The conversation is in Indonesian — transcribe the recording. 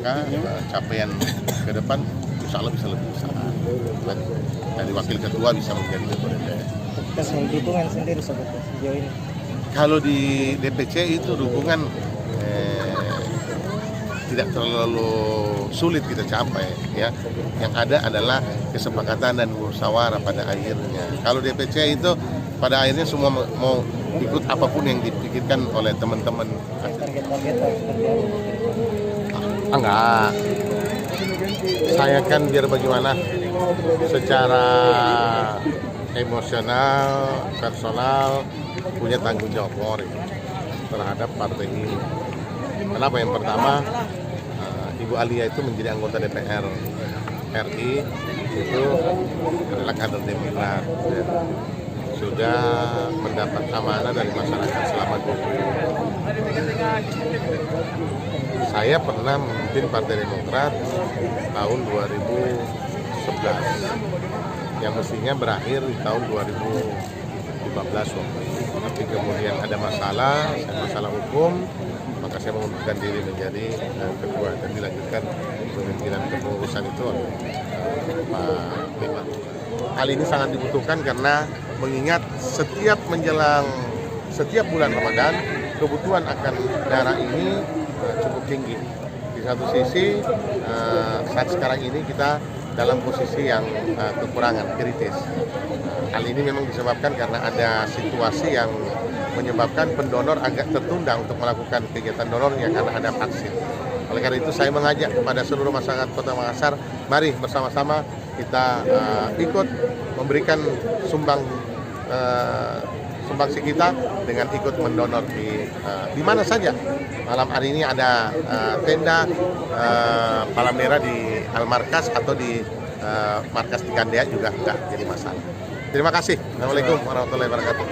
maka capaian ke depan insya Allah bisa lebih besar. Dari wakil ketua bisa menjadi ketua DPR. Soal dukungan sendiri sebetulnya sejauh ini. Kalau di DPC itu dukungan tidak terlalu sulit kita capai, ya. Yang ada adalah kesepakatan dan musyawarah pada akhirnya. Kalau DPC itu pada akhirnya semua mau ikut apapun yang dipikirkan oleh teman-teman. Target-target seperti apa? Enggak. Saya kan biar bagaimana secara emosional, personal punya tanggung jawab moral terhadap partai ini. Kenapa? Yang pertama, Ibu Alia itu menjadi anggota DPR RI itu adalah kader Demokrat dan sudah mendapat amanah dari masyarakat selama 20 tahun. Saya pernah memimpin Partai Demokrat tahun 2011 yang mestinya berakhir di tahun 2015 waktu itu. Tapi kemudian ada masalah hukum, maka saya mengundurkan diri menjadi ketua dan dilanjutkan pemimpinan kepengurusan itu oleh Pak Bima. Hal ini sangat dibutuhkan karena mengingat setiap bulan Ramadan kebutuhan akan darah ini cukup tinggi. Di satu sisi saat sekarang ini kita dalam posisi yang kekurangan kritis. Hal ini memang disebabkan karena ada situasi yang menyebabkan pendonor agak tertunda untuk melakukan kegiatan donornya karena ada vaksin. Oleh karena itu saya mengajak kepada seluruh masyarakat Kota Makassar, mari bersama-sama kita ikut memberikan sumbangsi kita dengan ikut mendonor di mana saja. Malam hari ini ada tenda Palamera di Al-Markas atau di markas di Kandea juga enggak jadi masalah. Terima kasih. Assalamualaikum warahmatullahi wabarakatuh.